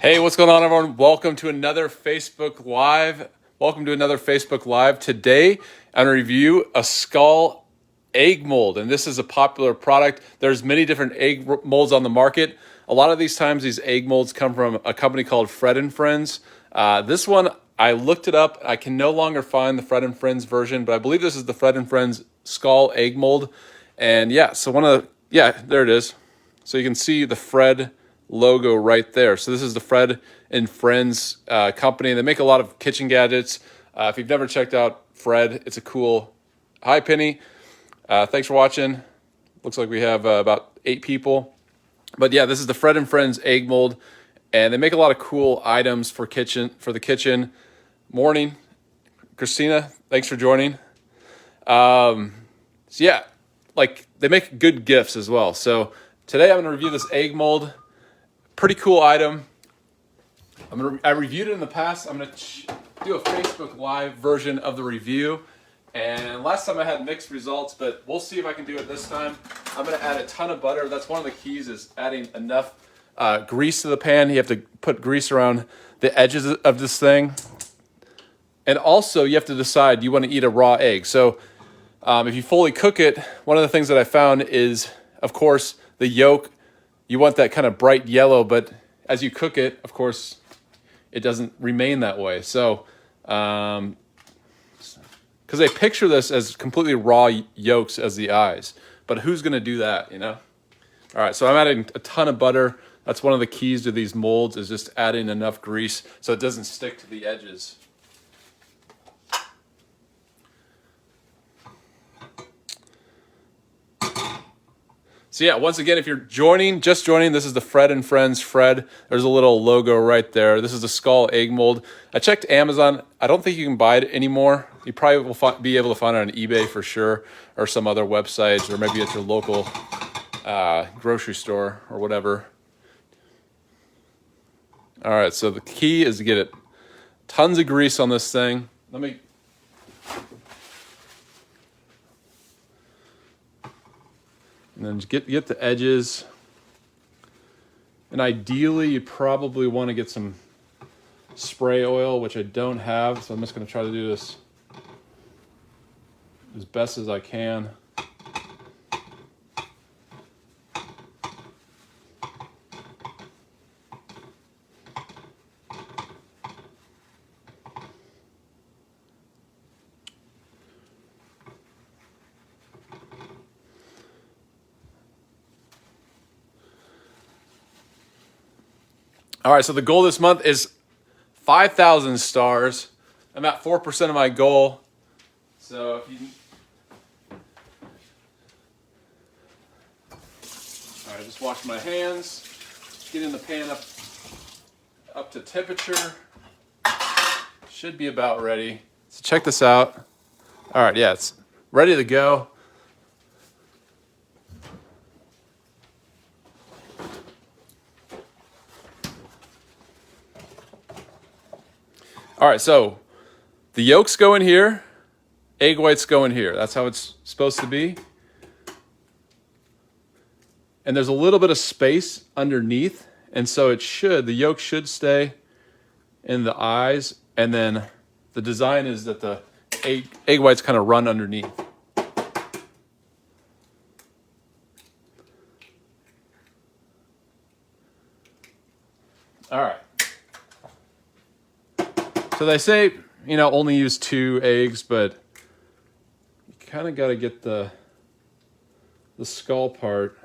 Hey, what's going on, everyone? Welcome to another Facebook Live. Today, I'm going to review a skull egg mold, and this is a popular product. There's many different egg molds on the market. A lot of these times, these egg molds come from a company called Fred and Friends. This one, I looked it up. I can no longer find the Fred and Friends version, but I believe this is the Fred and Friends skull egg mold. And yeah, so there it is. So you can see the Fred logo right there. So this is the Fred and Friends company. They make a lot of kitchen gadgets. If you've never checked out Fred, it's a cool. Hi, Penny. Thanks for watching. Looks like we have about 8 people. But yeah, this is the Fred and Friends egg mold, and they make a lot of cool items for the kitchen. Morning, Christina. Thanks for joining. So yeah, like they make good gifts as well. So today I'm going to review this egg mold. Pretty cool item. I reviewed it in the past. I'm going to do a Facebook Live version of the review. And last time I had mixed results, but we'll see if I can do it this time. I'm going to add a ton of butter. That's one of the keys, is adding enough grease to the pan. You have to put grease around the edges of this thing. And also, you have to decide, do you want to eat a raw egg? So if you fully cook it, one of the things that I found is, of course, the yolk. You want that kind of bright yellow, but as you cook it, of course, it doesn't remain that way. So, because they picture this as completely raw yolks as the eyes, but who's going to do that, you know? All right, so I'm adding a ton of butter. That's one of the keys to these molds, is just adding enough grease so it doesn't stick to the edges. So yeah, once again, if you're just joining, this is the Fred and Friends Fred. There's a little logo right there. This is the skull egg mold. I checked Amazon. I don't think you can buy it anymore. You probably will be able to find it on eBay for sure, or some other websites, or maybe at your local grocery store or whatever. All right, so the key is to get it tons of grease on this thing. And then get the edges. And ideally, you probably want to get some spray oil, which I don't have. So I'm just going to try to do this as best as I can. All right, so the goal this month is 5,000 stars. I'm at 4% of my goal. So if you... All right, just wash my hands. Getting the pan up to temperature. Should be about ready. So check this out. All right, yeah, it's ready to go. All right, so the yolks go in here, egg whites go in here. That's how it's supposed to be. And there's a little bit of space underneath, and so the yolk should stay in the eyes, and then the design is that the egg whites kind of run underneath. All right. So they say, only use 2 eggs, but you kind of got to get the skull part.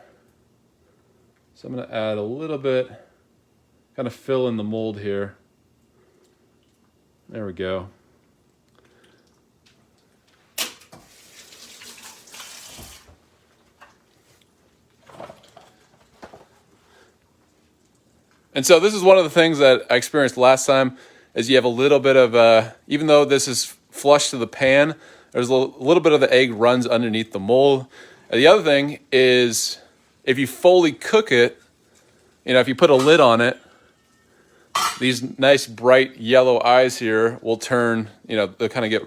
So I'm going to add a little bit, kind of fill in the mold here. There we go. And so this is one of the things that I experienced last time, is you have a little bit of, even though this is flush to the pan, there's a little bit of the egg runs underneath the mold. And the other thing is, if you fully cook it, if you put a lid on it, these nice bright yellow eyes here will turn, they'll kind of get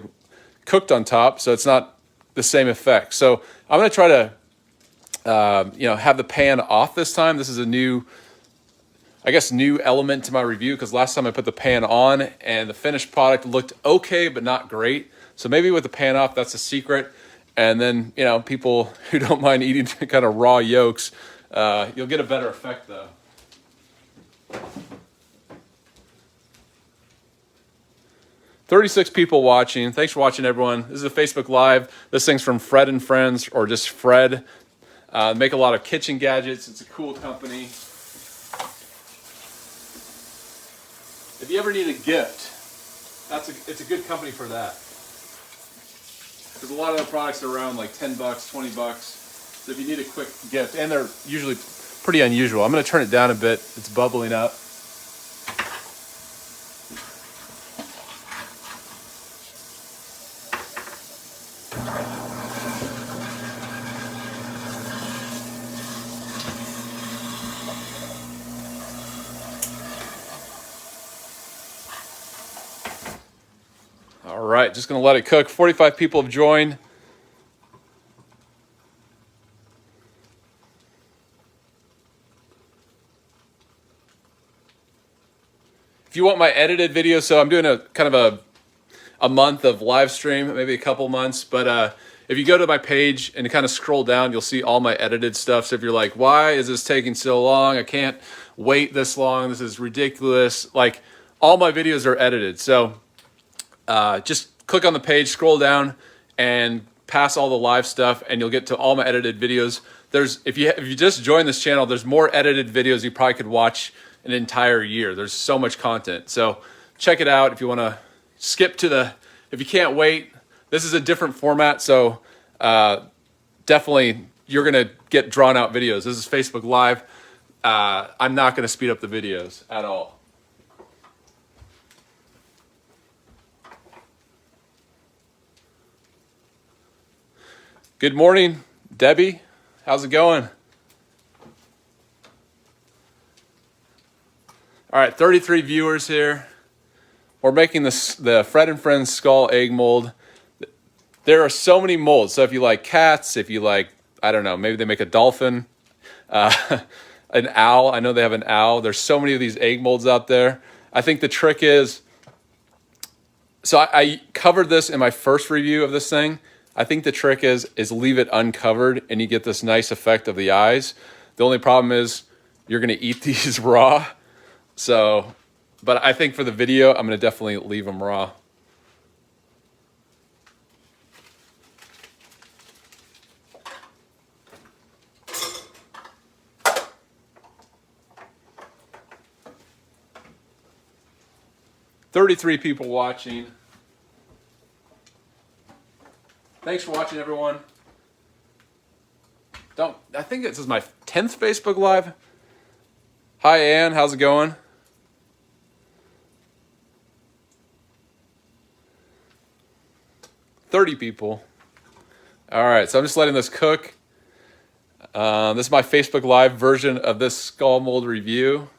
cooked on top, so it's not the same effect. So I'm going to try to, have the pan off this time. This is a new I guess, new element to my review, because last time I put the pan on and the finished product looked okay, but not great. So maybe with the pan off, that's a secret. And then, you know, people who don't mind eating kind of raw yolks, you'll get a better effect though. "36 people watching. Thanks for watching, everyone. This is a Facebook Live. This thing's from Fred and Friends, or just Fred. Make a lot of kitchen gadgets. It's a cool company. If you ever need a gift, it's a good company for that. Because a lot of their products are around like 10 bucks, 20 bucks. So if you need a quick gift, and they're usually pretty unusual. I'm going to turn it down a bit. It's bubbling up. All right, just going to let it cook. 45 people have joined. If you want my edited video, so I'm doing a kind of a month of live stream, maybe a couple months, but if you go to my page and kind of scroll down, you'll see all my edited stuff. So if you're like, why is this taking so long? I can't wait this long. This is ridiculous. Like, all my videos are edited. So just click on the page, scroll down, and pass all the live stuff, and you'll get to all my edited videos. If you just joined this channel, there's more edited videos you probably could watch an entire year. There's so much content. So check it out if you want to skip to if you can't wait. This is a different format, so definitely you're going to get drawn out videos. This is Facebook Live. I'm not going to speed up the videos at all. Good morning, Debbie. How's it going? All right, 33 viewers here. We're making the Fred and Friends skull egg mold. There are so many molds. So if you like cats, if you like, I don't know, maybe they make a dolphin, an owl. I know they have an owl. There's so many of these egg molds out there. I think the trick is, so I covered this in my first review of this thing. I think the trick is leave it uncovered and you get this nice effect of the eyes. The only problem is you're going to eat these raw. So, but I think for the video, I'm going to definitely leave them raw. "33 people watching. Thanks for watching, everyone. I think this is my 10th Facebook Live. Hi, Ann. How's it going? "30 people. All right, so I'm just letting this cook. This is my Facebook Live version of this skull mold review.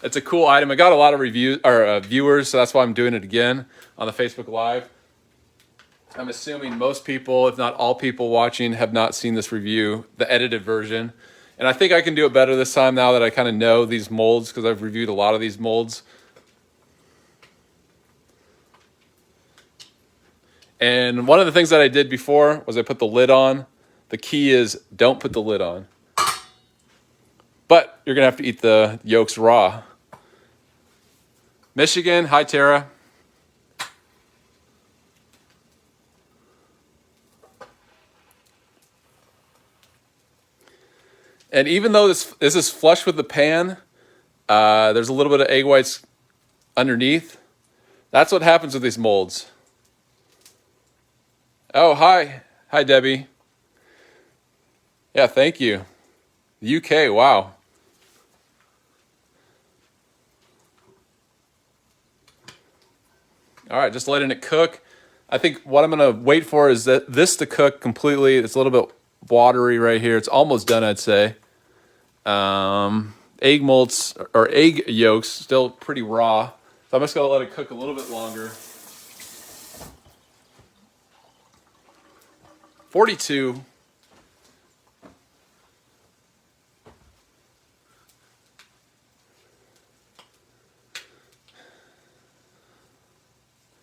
It's a cool item. I got a lot of viewers, so that's why I'm doing it again on the Facebook Live. I'm assuming most people, if not all people watching, have not seen this review, the edited version. And I think I can do it better this time now that I kind of know these molds, because I've reviewed a lot of these molds. And one of the things that I did before was I put the lid on. The key is don't put the lid on. But you're going to have to eat the yolks raw. Michigan, hi Tara. And even though this is flush with the pan, there's a little bit of egg whites underneath. That's what happens with these molds. Oh, hi. Hi, Debbie. Yeah, thank you. The UK, wow. All right, just letting it cook. I think what I'm going to wait for is this to cook completely. It's a little bit watery right here. It's almost done, I'd say. Egg molds or egg yolks still pretty raw. So I'm just going to let it cook a little bit longer. 42.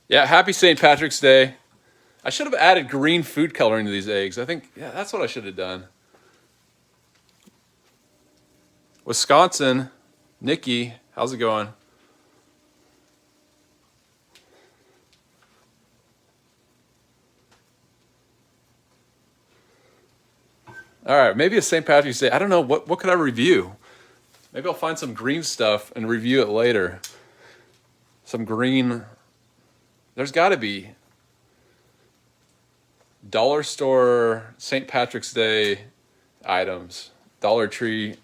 Yeah, happy St. Patrick's Day. I should have added green food coloring to these eggs. I think, yeah, that's what I should have done. Wisconsin, Nikki, how's it going? All right, maybe it's St. Patrick's Day. I don't know, what could I review? Maybe I'll find some green stuff and review it later. Some green, there's got to be dollar store St. Patrick's Day items. Dollar Tree.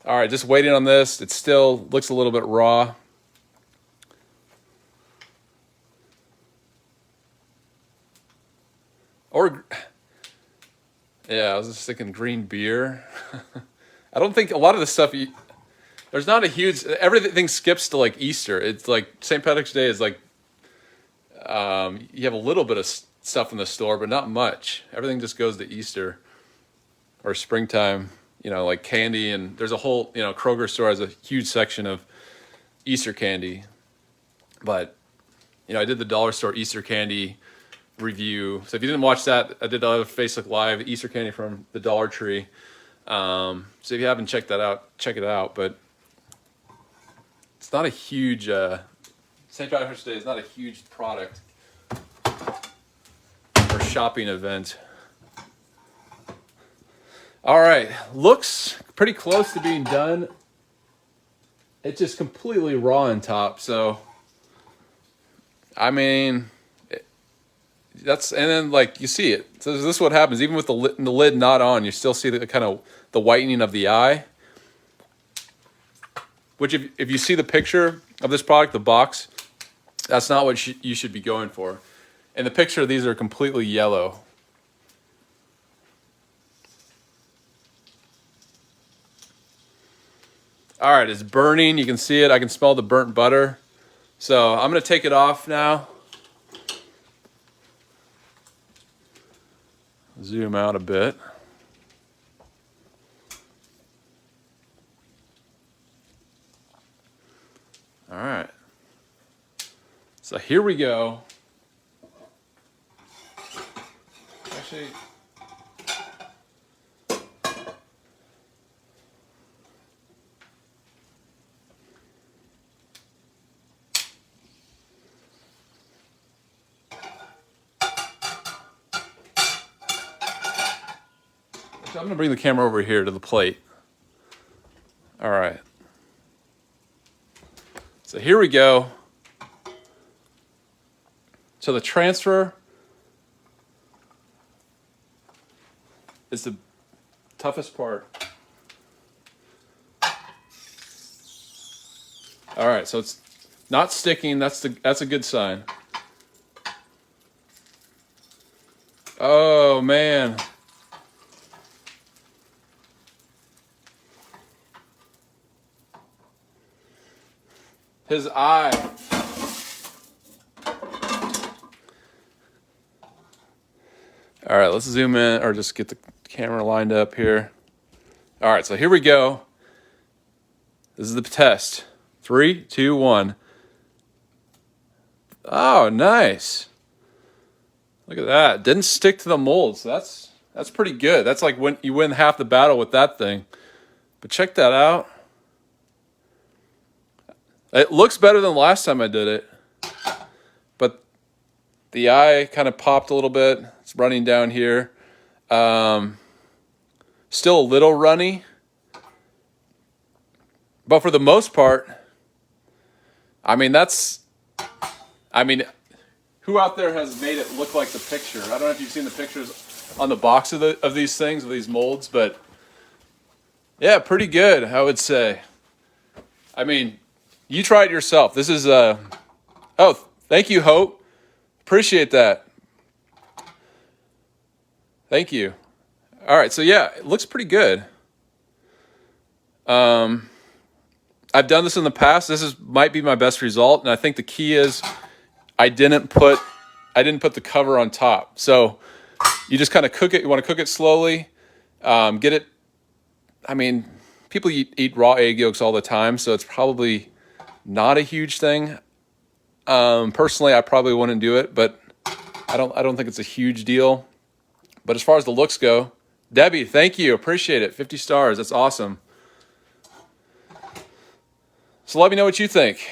All right, just waiting on this. It still looks a little bit raw. Or, yeah, I was just thinking green beer. I don't think a lot of the stuff, there's not a huge, everything skips to like Easter. It's like St. Patrick's Day is like, you have a little bit of stuff in the store, but not much. Everything just goes to Easter or springtime, like candy. And there's a whole, Kroger store has a huge section of Easter candy. But, I did the dollar store Easter candy review. So if you didn't watch that, I did a Facebook Live Easter candy from the Dollar Tree. So if you haven't checked that out, check it out. But it's not a huge, St. Patrick's Day is not a huge product or shopping event. All right, looks pretty close to being done. It's just completely raw on top. So, I mean, and then like you see it. So this is what happens. Even with the lid not on, you still see the kind of the whitening of the eye. Which if you see the picture of this product, the box, that's not what you should be going for. In the picture, these are completely yellow. All right, it's burning. You can see it. I can smell the burnt butter. So I'm going to take it off now. Zoom out a bit. All right. So here we go. Actually, I'm going to bring the camera over here to the plate. All right. So here we go. So the transfer is the toughest part. All right, so it's not sticking. That's a good sign. Oh man. His eye. All right, let's zoom in or just get the camera lined up here. All right, so here we go. This is the test. 3, 2, 1. Oh, nice. Look at that. Didn't stick to the mold, so that's pretty good. That's like when you win half the battle with that thing. But check that out. It looks better than last time I did it. But the eye kind of popped a little bit. It's running down here. Still a little runny. But for the most part, who out there has made it look like the picture? I don't know if you've seen the pictures on the box of these things, of these molds, but yeah, pretty good, I would say. I mean, you try it yourself. This is oh, thank you, Hope. Appreciate that. Thank you. All right, so yeah, it looks pretty good. I've done this in the past. Might be my best result, and I think the key is I didn't put the cover on top. So you just kind of cook it. You want to cook it slowly. Get it. I mean, people eat raw egg yolks all the time, so it's probably not a huge thing. Personally, I probably wouldn't do it, but I don't think it's a huge deal. But as far as the looks go, Debbie, thank you. Appreciate it. 50 stars. That's awesome. So let me know what you think.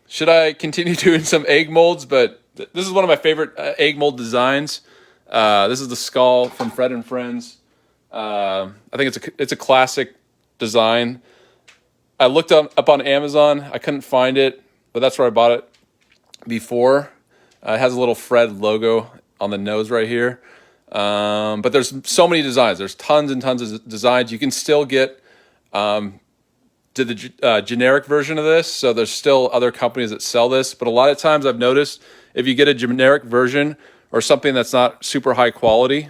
Should I continue doing some egg molds? But this is one of my favorite egg mold designs. This is the skull from Fred and Friends. I think it's a classic design. I looked up on Amazon. I couldn't find it, but that's where I bought it before. It has a little Fred logo on the nose right here. But there's so many designs. There's tons and tons of designs. You can still get to the generic version of this. So there's still other companies that sell this. But a lot of times I've noticed if you get a generic version or something that's not super high quality,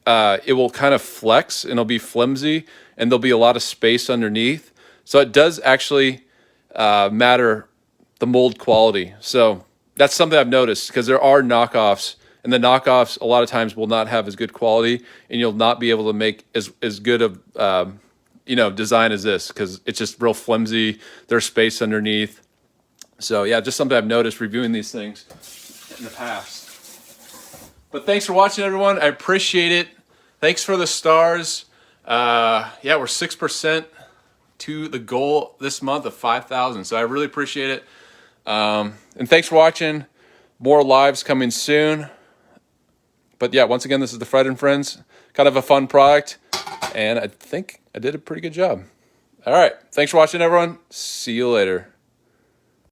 it will kind of flex and it'll be flimsy and there'll be a lot of space underneath. So it does actually matter the mold quality. So that's something I've noticed because there are knockoffs, and the knockoffs a lot of times will not have as good quality, and you'll not be able to make as good of design as this because it's just real flimsy. There's space underneath. So yeah, just something I've noticed reviewing these things in the past. But thanks for watching, everyone. I appreciate it. Thanks for the stars. We're 6% to the goal this month of 5,000. So I really appreciate it. And thanks for watching. More lives coming soon. But yeah, once again, this is the Fred and Friends. Kind of a fun product. And I think I did a pretty good job. All right. Thanks for watching, everyone. See you later.